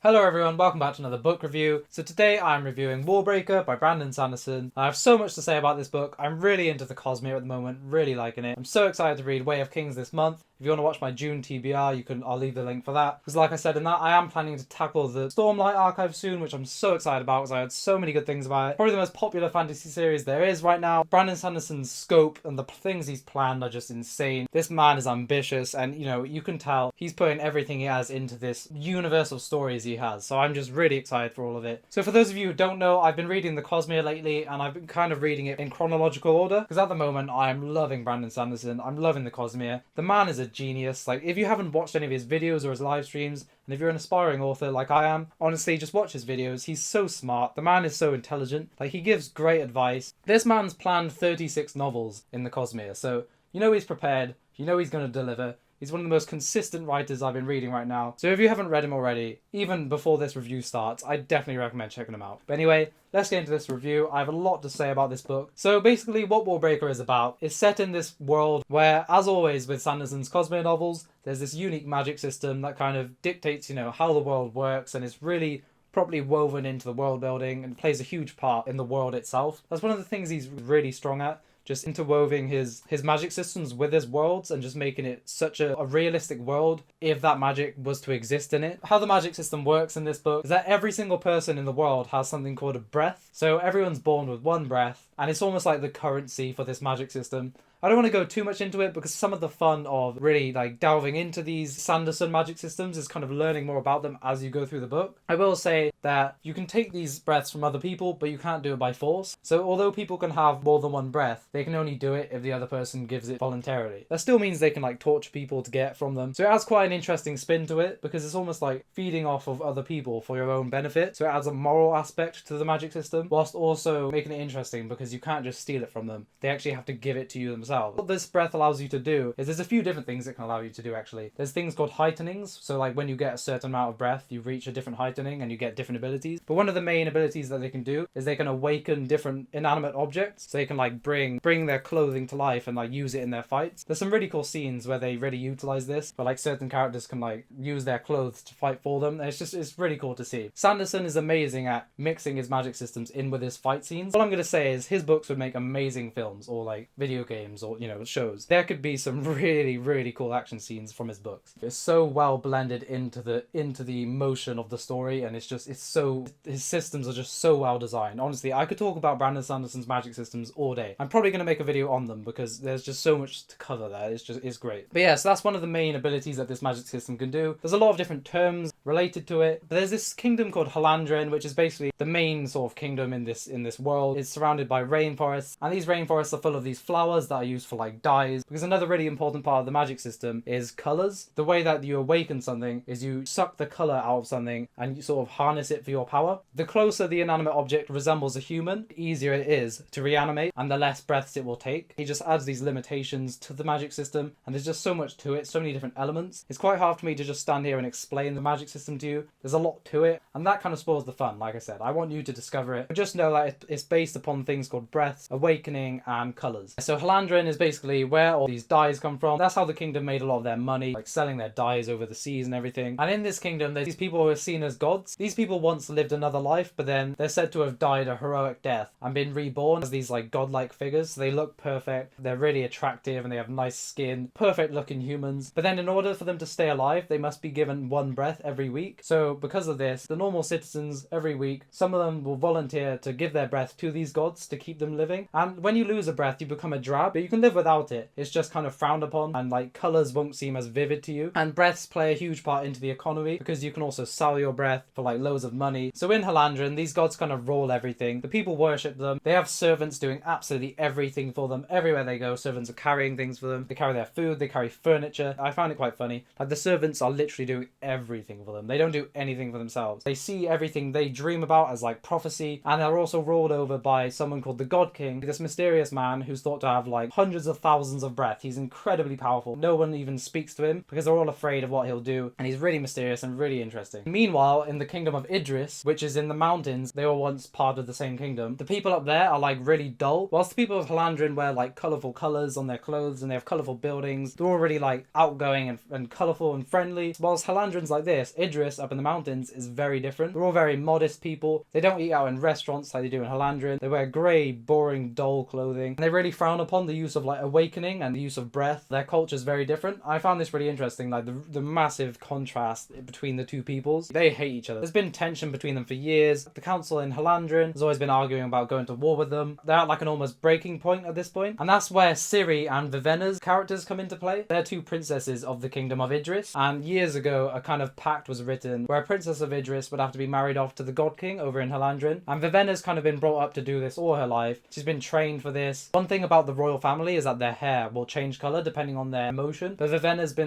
Hello everyone, welcome back to another book review. So today I'm reviewing Warbreaker by Brandon Sanderson. I have so much to say about this book. I'm really into the Cosmere at the moment, really liking it. I'm so excited to read Way of Kings this month. If you want to watch my June TBR, I'll leave the link for that. Because like I said in that, I am planning to tackle the Stormlight archive soon, which I'm so excited about because I heard so many good things about it. Probably the most popular fantasy series there is right now. Brandon Sanderson's scope and the things he's planned are just insane. This man is ambitious and, you can tell he's putting everything he has into this universe of stories he has. So I'm just really excited for all of it. So for those of you who don't know, I've been reading the Cosmere lately and I've been kind of reading it in chronological order because at the moment I'm loving Brandon Sanderson. I'm loving the Cosmere. The man is a genius. Like, if you haven't watched any of his videos or his live streams, and if you're an aspiring author like I am, honestly, just watch his videos. He's so smart. The man is so intelligent. Like, he gives great advice. This man's planned 36 novels in the Cosmere, so he's prepared. He's going to deliver. He's one of the most consistent writers I've been reading right now. So if you haven't read him already, even before this review starts, I definitely recommend checking him out. But anyway, let's get into this review. I have a lot to say about this book. So basically what Warbreaker is about is set in this world where, as always with Sanderson's Cosmere novels, there's this unique magic system that kind of dictates, how the world works, and it's really properly woven into the world building and plays a huge part in the world itself. That's one of the things he's really strong at. Just interweaving his magic systems with his worlds and just making it such a realistic world if that magic was to exist in it. How the magic system works in this book is that every single person in the world has something called a breath. So everyone's born with one breath and it's almost like the currency for this magic system. I don't want to go too much into it because some of the fun of really delving into these Sanderson magic systems is kind of learning more about them as you go through the book. I will say that you can take these breaths from other people, but you can't do it by force. So although people can have more than one breath, they can only do it if the other person gives it voluntarily. That still means they can torture people to get from them. So it has quite an interesting spin to it because it's almost like feeding off of other people for your own benefit. So it adds a moral aspect to the magic system whilst also making it interesting because you can't just steal it from them. They actually have to give it to you themselves. What this breath allows you to do is there's a few different things it can allow you to do actually. There's things called heightenings. So when you get a certain amount of breath, you reach a different heightening and you get different abilities. But one of the main abilities that they can do is they can awaken different inanimate objects. So they can bring their clothing to life and use it in their fights. There's some really cool scenes where they really utilize this, where certain characters can use their clothes to fight for them. And it's really cool to see. Sanderson is amazing at mixing his magic systems in with his fight scenes. All I'm going to say is his books would make amazing films or video games or shows. There could be some really, really cool action scenes from his books. It's so well blended into the emotion of the story, and his systems are just so well designed. Honestly, I could talk about Brandon Sanderson's magic systems all day. I'm probably going to make a video on them because there's just so much to cover there. It's great. But yeah, so that's one of the main abilities that this magic system can do. There's a lot of different terms related to it. But there's this kingdom called Halandren, which is basically the main sort of kingdom in this world. It's surrounded by rainforests, and these rainforests are full of these flowers that are used for dyes. Because another really important part of the magic system is colors. The way that you awaken something is you suck the color out of something and you sort of harness it for your power. The closer the inanimate object resembles a human, the easier it is to reanimate and the less breaths it will take. He just adds these limitations to the magic system, and there's just so much to it, so many different elements. It's quite hard for me to just stand here and explain the magic system to you. There's a lot to it, and that kind of spoils the fun. Like I said, I want you to discover it. But just know that it's based upon things called breaths, awakening, and colors. So Halandren is basically where all these dyes come from. That's how the kingdom made a lot of their money, selling their dyes over the seas and everything. And in this kingdom, there's these people who are seen as gods. These people once lived another life, but then they're said to have died a heroic death and been reborn as these godlike figures. So they look perfect, they're really attractive, and they have nice skin, perfect looking humans. But then in order for them to stay alive, they must be given one breath every week. So because of this, the normal citizens every week, some of them will volunteer to give their breath to these gods to keep them living. And when you lose a breath, you become a drab, but you can live without it. It's just kind of frowned upon, and colors won't seem as vivid to you. And breaths play a huge part into the economy because you can also sell your breath for loads of money. So in Halandren, these gods kind of rule everything. The people worship them. They have servants doing absolutely everything for them. Everywhere they go, servants are carrying things for them. They carry their food, they carry furniture. I found it quite funny. The servants are literally doing everything for them. They don't do anything for themselves. They see everything they dream about as prophecy, and they're also ruled over by someone called the God King, this mysterious man who's thought to have hundreds of thousands of breath. He's incredibly powerful. No one even speaks to him because they're all afraid of what he'll do, and he's really mysterious and really interesting. Meanwhile, in the kingdom of Idris, which is in the mountains, they were once part of the same kingdom. The people up there are really dull, whilst the people of Halandren wear colourful colours on their clothes and they have colourful buildings. They're all really outgoing and colourful and friendly. Whilst Halandren's like this, Idris up in the mountains is very different. They're all very modest people. They don't eat out in restaurants like they do in Halandrin. They wear grey, boring, dull clothing. And they really frown upon the use of like awakening and the use of breath. Their culture is very different. I found this really interesting, like the massive contrast between the two peoples. They hate each other. There's been tension between them for years. The council in Halandrin has always been arguing about going to war with them. They're at like an almost breaking point at this point. And that's where Ciri and Vivenna's characters come into play. They're two princesses of the kingdom of Idris. And years ago, a kind of pact was written where a princess of Idris would have to be married off to the God King over in Halandrin. And Vivenna's kind of been brought up to do this all her life. She's been trained for this. One thing about the royal family is that their hair will change color depending on their emotion. But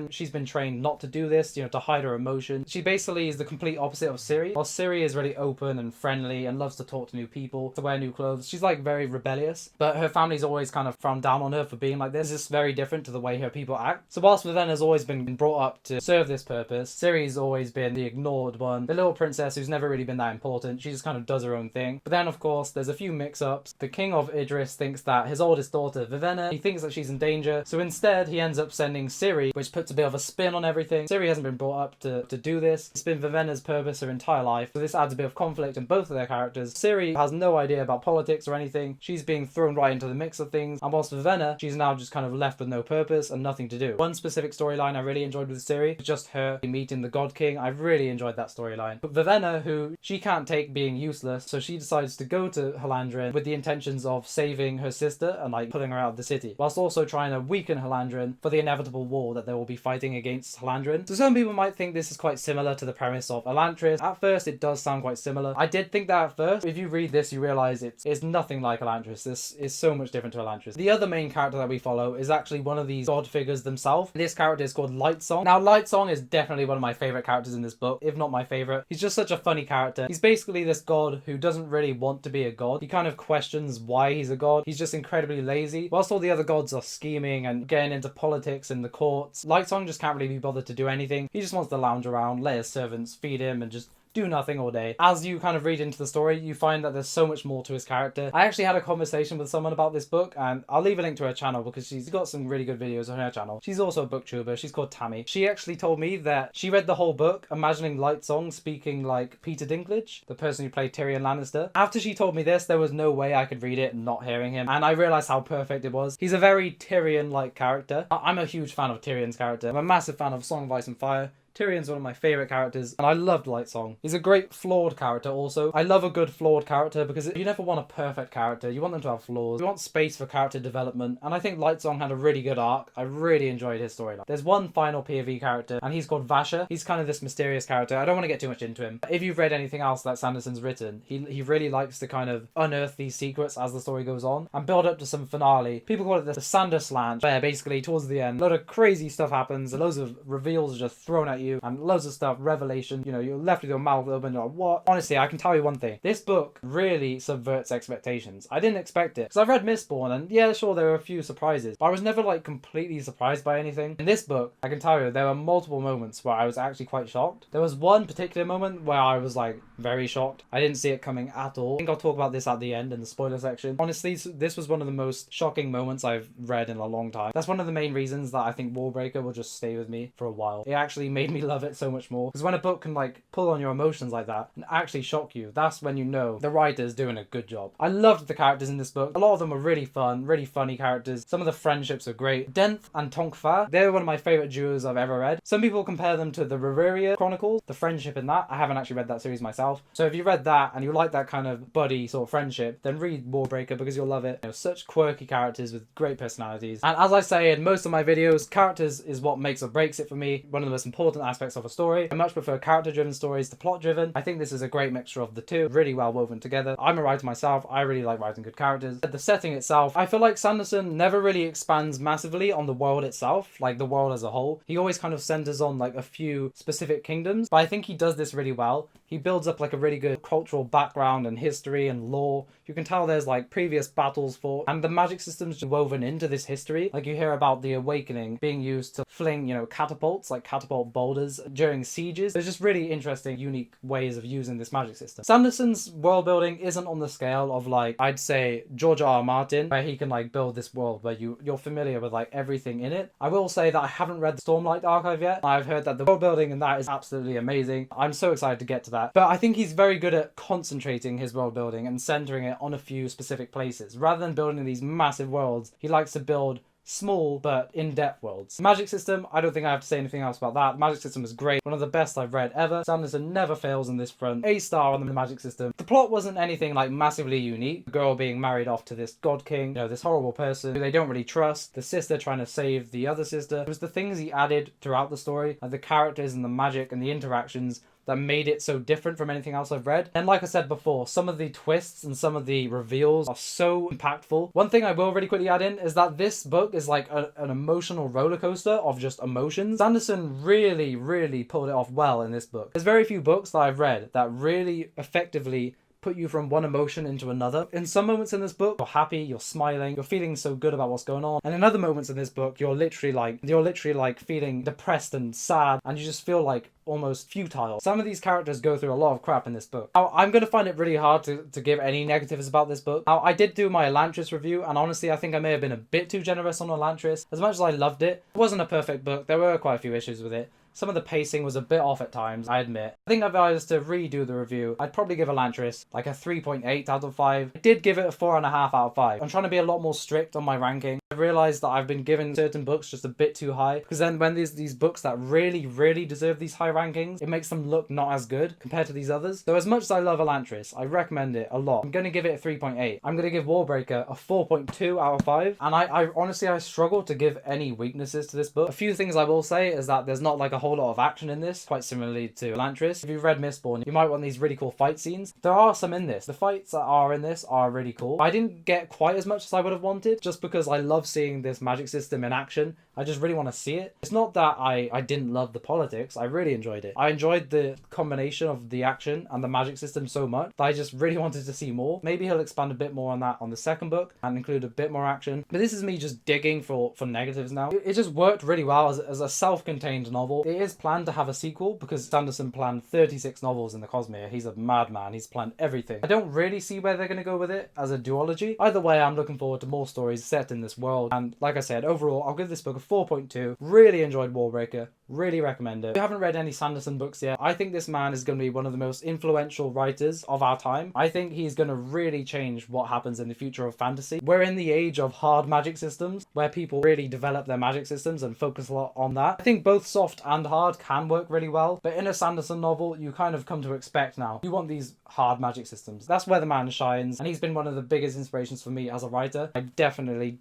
she's been trained not to do this, to hide her emotion. She basically is the complete opposite of Ciri. While Ciri is really open and friendly and loves to talk to new people, to wear new clothes. She's like very rebellious, but her family's always kind of frowned down on her for being like this. It's just very different to the way her people act. So whilst Vivenna's always been brought up to serve this purpose, Ciri's always been the ignored one, the little princess who's never really been that important. She just kind of does her own thing. But then of course there's a few mix-ups. The king of Idris thinks that his oldest daughter Vivenna, he thinks that she's in danger, so instead he ends up sending Ciri, which puts a bit of a spin on everything. Ciri hasn't been brought up to do this. It's been Vivenna's purpose her entire life, so this adds a bit of conflict in both of their characters. Ciri has no idea about politics or anything. She's being thrown right into the mix of things, and whilst Vivenna, she's now just kind of left with no purpose and nothing to do. One specific storyline I really enjoyed with Ciri was just her meeting the God King. I really enjoyed that storyline. But Vivenna, who she can't take being useless, so she decides to go to Halandrin with the intentions of saving her sister and like pulling her out of the city, whilst also trying to weaken Halandrin for the inevitable war that they will be fighting against Halandrin. So some people might think this is quite similar to the premise of Elantris. At first it does sound quite similar. I did think that at first. If you read this you realise it's nothing like Elantris. This is so much different to Elantris. The other main character that we follow is actually one of these god figures themselves. This character is called Lightsong. Now Lightsong is definitely one of my favourite characters in this book, if not my favourite. He's just such a funny character. He's basically this god who doesn't really want to be a god. He kind of questions why he's a god. He's just incredibly lazy. Whilst all the other gods are scheming and getting into politics in the courts, Lightsong just can't really be bothered to do anything. He just wants to lounge around, let his servants feed him and just do nothing all day. As you kind of read into the story, you find that there's so much more to his character. I actually had a conversation with someone about this book, and I'll leave a link to her channel because she's got some really good videos on her channel. She's also a booktuber. She's called Tammy. She actually told me that she read the whole book imagining Lightsong speaking like Peter Dinklage, the person who played Tyrion Lannister. After she told me this, there was no way I could read it not hearing him, and I realized how perfect it was. He's a very Tyrion-like character. I'm a huge fan of Tyrion's character. I'm a massive fan of Song of Ice and Fire. Tyrion's one of my favourite characters, and I loved Lightsong. He's a great flawed character also. I love a good flawed character because you never want a perfect character. You want them to have flaws. You want space for character development, and I think Lightsong had a really good arc. I really enjoyed his storyline. There's one final POV character, and he's called Vasha. He's kind of this mysterious character. I don't want to get too much into him. If you've read anything else that Sanderson's written, he really likes to kind of unearth these secrets as the story goes on and build up to some finale. People call it the Sanderslange, where basically towards the end, a lot of crazy stuff happens, and loads of reveals are just thrown at you, and loads of stuff, revelation, you're left with your mouth open, you're like, what? Honestly, I can tell you one thing. This book really subverts expectations. I didn't expect it. Because I've read Mistborn, and yeah, sure, there were a few surprises, but I was never like completely surprised by anything. In this book, I can tell you, there were multiple moments where I was actually quite shocked. There was one particular moment where I was like very shocked. I didn't see it coming at all. I think I'll talk about this at the end in the spoiler section. Honestly, this was one of the most shocking moments I've read in a long time. That's one of the main reasons that I think Warbreaker will just stay with me for a while. It actually made me love it so much more, because when a book can like pull on your emotions like that and actually shock you, that's when you know the writer's doing a good job. I loved the characters in this book. A lot of them were really fun, really funny characters. Some of the friendships are great. Denth and Tonkfa, they're one of my favourite duos I've ever read. Some people compare them to the Reveria Chronicles, the friendship in that. I haven't actually read that series myself, so if you read that and you like that kind of buddy sort of friendship, then read Warbreaker because you'll love it. Such quirky characters with great personalities, and as I say in most of my videos, characters is what makes or breaks it for me. One of the most important aspects of a story. I much prefer character-driven stories to plot-driven. I think this is a great mixture of the two, really well woven together. I'm a writer myself. I really like writing good characters. The setting itself, I feel like Sanderson never really expands massively on the world itself, like the world as a whole. He always kind of centers on like a few specific kingdoms, but I think he does this really well. He builds up like a really good cultural background and history and lore. You can tell there's like previous battles fought, and the magic system's woven into this history. Like you hear about the Awakening being used to fling, catapults, like catapult boulders during sieges. There's just really interesting, unique ways of using this magic system. Sanderson's world building isn't on the scale of like, I'd say, George R. R. Martin, where he can like build this world where you're familiar with like everything in it. I will say that I haven't read the Stormlight Archive yet. I've heard that the world building in that is absolutely amazing. I'm so excited to get to that. But I think he's very good at concentrating his world building and centering it on a few specific places. Rather than building these massive worlds, he likes to build small but in-depth worlds. Magic system, I don't think I have to say anything else about that. The magic system is great. One of the best I've read ever. Sanderson never fails on this front. A star on the magic system. The plot wasn't anything like massively unique. The girl being married off to this god king, this horrible person who they don't really trust. The sister trying to save the other sister. It was the things he added throughout the story, like the characters and the magic and the interactions, that made it so different from anything else I've read. And like I said before, some of the twists and some of the reveals are so impactful. One thing I will really quickly add in is that this book is like an emotional roller coaster of just emotions. Sanderson really, really pulled it off well in this book. There's very few books that I've read that really effectively put you from one emotion into another. In some moments in this book, you're happy, you're smiling, you're feeling so good about what's going on. And in other moments in this book, you're literally like feeling depressed and sad, and you just feel like almost futile. Some of these characters go through a lot of crap in this book. Now, I'm going to find it really hard to give any negatives about this book. Now, I did do my Elantris review, and honestly, I think I may have been a bit too generous on Elantris. As much as I loved it, it wasn't a perfect book. There were quite a few issues with it. Some of the pacing was a bit off at times, I admit. I think if I was to redo the review, I'd probably give Elantris like a 3.8 out of 5. I did give it a 4.5 out of 5. I'm trying to be a lot more strict on my ranking. I've realised that I've been giving certain books just a bit too high, because then when there's these books that really, really deserve these high rankings, it makes them look not as good compared to these others. So as much as I love Elantris, I recommend it a lot. I'm going to give it a 3.8. I'm going to give Warbreaker a 4.2 out of 5. And I honestly, I struggle to give any weaknesses to this book. A few things I will say is that there's not like a whole lot of action in this, quite similarly to Elantris. If you've read Mistborn, you might want these really cool fight scenes. There are some in this. The fights that are in this are really cool. I didn't get quite as much as I would have wanted, just because I love seeing this magic system in action. I just really want to see it. It's not that I didn't love the politics. I really enjoyed it. I enjoyed the combination of the action and the magic system so much that I just really wanted to see more. Maybe he'll expand a bit more on that on the second book and include a bit more action. But this is me just digging for negatives now. It just worked really well as a self-contained novel. It is planned to have a sequel because Sanderson planned 36 novels in the Cosmere. He's a madman. He's planned everything. I don't really see where they're going to go with it as a duology. Either way, I'm looking forward to more stories set in this world. And like I said, overall, I'll give this book a 4.2. Really enjoyed Warbreaker. Really recommend it. If you haven't read any Sanderson books yet, I think this man is going to be one of the most influential writers of our time. I think he's going to really change what happens in the future of fantasy. We're in the age of hard magic systems, where people really develop their magic systems and focus a lot on that. I think both soft and hard can work really well, but in a Sanderson novel, you kind of come to expect now. You want these hard magic systems. That's where the man shines, and he's been one of the biggest inspirations for me as a writer. I definitely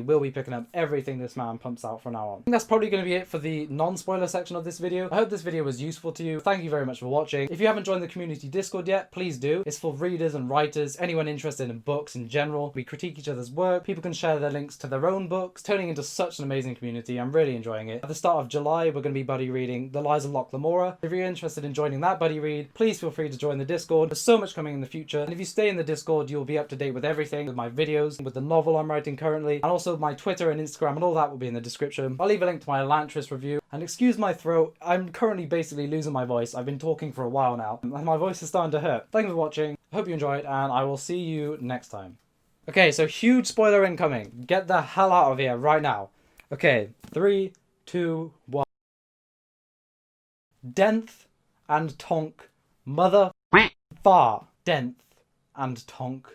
will be picking up everything this man pumps out from now on. I think that's probably going to be it for the non-spoiler section of this video. I hope this video was useful to you. Thank you very much for watching. If you haven't joined the community Discord yet, please do. It's for readers and writers, anyone interested in books in general. We critique each other's work. People can share their links to their own books, turning into such an amazing community. I'm really enjoying it. At the start of July, we're going to be buddy reading The Lies of Locke Lamora. If you're interested in joining that buddy read, please feel free to join the Discord. There's so much coming in the future, and if you stay in the Discord, you'll be up to date with everything, with my videos, with the novel I'm writing currently, and also my Twitter and Instagram, and all that will be in the description. I'll leave a link to my Elantris review, and excuse my throat, I'm currently basically losing my voice. I've been talking for a while now, and my voice is starting to hurt. Thanks for watching, hope you enjoyed, and I will see you next time. Okay, so huge spoiler incoming. Get the hell out of here right now. Okay, 3, 2, 1. Denth and Tonk, mother far. Denth and Tonk,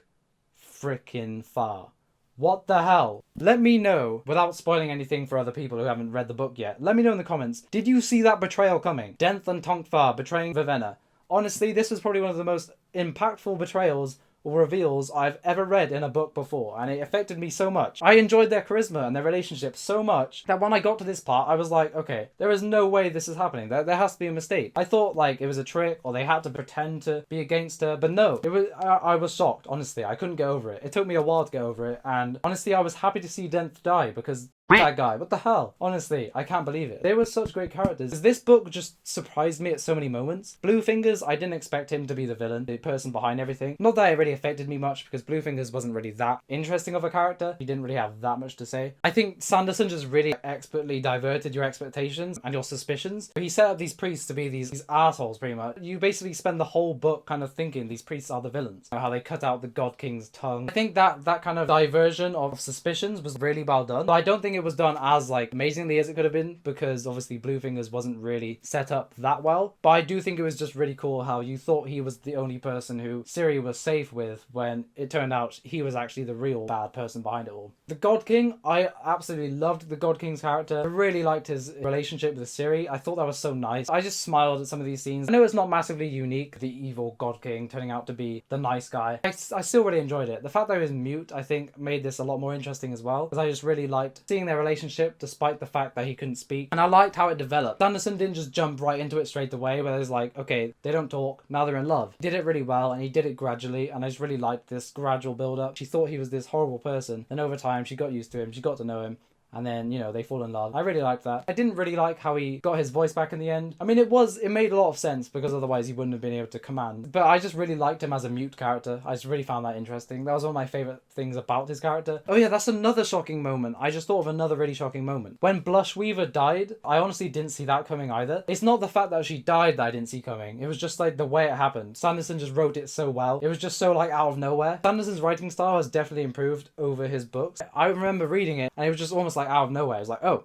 frickin' far. What the hell? Let me know, without spoiling anything for other people who haven't read the book yet, let me know in the comments, did you see that betrayal coming? Denth and Tonk far betraying Vivenna. Honestly, this was probably one of the most impactful betrayals or reveals I've ever read in a book before, and it affected me so much. I enjoyed their charisma and their relationship so much that when I got to this part, I was like, okay, there is no way this is happening. There has to be a mistake. I thought like it was a trick, or they had to pretend to be against her, but no, it was. I was shocked, honestly. I couldn't get over it. It took me a while to get over it, and honestly, I was happy to see Denth die, because That guy, what the hell? Honestly, I can't believe it. They were such great characters. This book just surprised me at so many moments. Bluefingers, I didn't expect him to be the villain, the person behind everything. Not that it really affected me much, because Bluefingers wasn't really that interesting of a character. He didn't really have that much to say. I think Sanderson just really expertly diverted your expectations and your suspicions. He set up these priests to be these assholes, pretty much. You basically spend the whole book kind of thinking these priests are the villains. How they cut out the God King's tongue. I think that kind of diversion of suspicions was really well done. But I don't think it was done as like amazingly as it could have been, because obviously Bluefingers wasn't really set up that well. But I do think it was just really cool how you thought he was the only person who Ciri was safe with, when it turned out he was actually the real bad person behind it all. The God King, I absolutely loved the God King's character. I really liked his relationship with Ciri. I thought that was so nice. I just smiled at some of these scenes. I know it's not massively unique, the evil God King turning out to be the nice guy. I still really enjoyed it. The fact that he was mute, I think, made this a lot more interesting as well, because I just really liked seeing their relationship despite the fact that he couldn't speak, and I liked how it developed. Sanderson didn't just jump right into it straight away, where it's like, okay, they don't talk, now they're in love. He did it really well, and he did it gradually, and I just really liked this gradual build up. She thought he was this horrible person, and over time she got used to him, she got to know him, and then, you know, they fall in love. I really liked that. I didn't really like how he got his voice back in the end. I mean, it made a lot of sense, because otherwise he wouldn't have been able to command. But I just really liked him as a mute character. I just really found that interesting. That was one of my favourite things about his character. Oh yeah, that's another shocking moment. I just thought of another really shocking moment. When Blushweaver died, I honestly didn't see that coming either. It's not the fact that she died that I didn't see coming. It was just like the way it happened. Sanderson just wrote it so well. It was just so like out of nowhere. Sanderson's writing style has definitely improved over his books. I remember reading it, and it was just almost like out of nowhere. It was like, oh,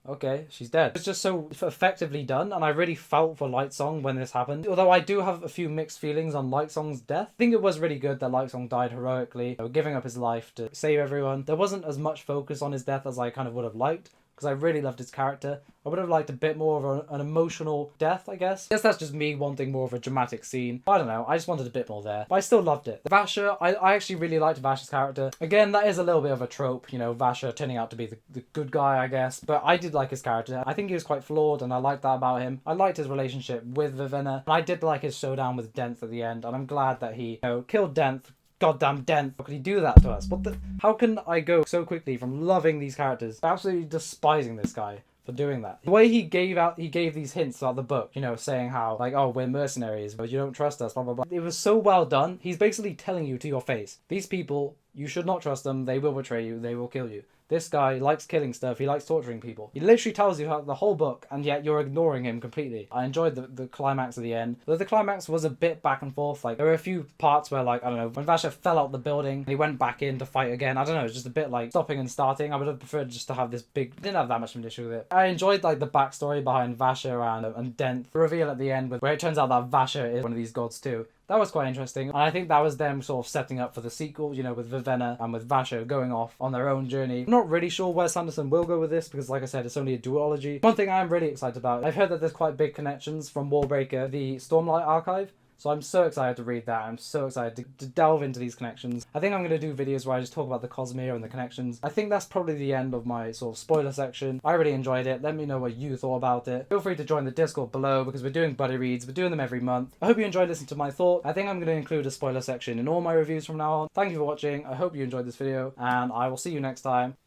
okay, she's dead. It's just so effectively done, and I really felt for Lightsong when this happened. Although I do have a few mixed feelings on Lightsong's death. I think it was really good that Lightsong died heroically, giving up his life to save everyone. There wasn't as much focus on his death as I kind of would have liked, because I really loved his character. I would have liked a bit more of an emotional death, I guess. I guess that's just me wanting more of a dramatic scene. I don't know, I just wanted a bit more there. But I still loved it. The Vasher, I actually really liked Vasher's character. Again, that is a little bit of a trope, you know, Vasher turning out to be the good guy, I guess. But I did like his character. I think he was quite flawed, and I liked that about him. I liked his relationship with Vivenna, and I did like his showdown with Denth at the end, and I'm glad that he, you know, killed Denth. Goddamn Denth. How could he do that to us? How can I go so quickly from loving these characters, absolutely despising this guy for doing that? The way he gave these hints throughout the book, you know, saying how, like, oh, we're mercenaries, but you don't trust us, blah, blah, blah. It was so well done. He's basically telling you to your face, these people, you should not trust them, they will betray you, they will kill you. This guy likes killing stuff, he likes torturing people. He literally tells you the whole book, and yet you're ignoring him completely. I enjoyed the climax at the end. Though the climax was a bit back and forth, like, there were a few parts where, like, I don't know, when Vasher fell out the building, and he went back in to fight again, I don't know, it's just a bit like stopping and starting. I would have preferred just to have this didn't have that much of an issue with it. I enjoyed, like, the backstory behind Vasher and Denth. The reveal at the end, where it turns out that Vasher is one of these gods too. That was quite interesting, and I think that was them sort of setting up for the sequel, you know, with Vivenna and with Vasher going off on their own journey. I'm not really sure where Sanderson will go with this, because like I said, it's only a duology. One thing I'm really excited about, I've heard that there's quite big connections from Warbreaker, the Stormlight archive. So I'm so excited to read that. I'm so excited to delve into these connections. I think I'm going to do videos where I just talk about the Cosmere and the connections. I think that's probably the end of my sort of spoiler section. I really enjoyed it. Let me know what you thought about it. Feel free to join the Discord below, because we're doing buddy reads. We're doing them every month. I hope you enjoyed listening to my thoughts. I think I'm going to include a spoiler section in all my reviews from now on. Thank you for watching. I hope you enjoyed this video, and I will see you next time.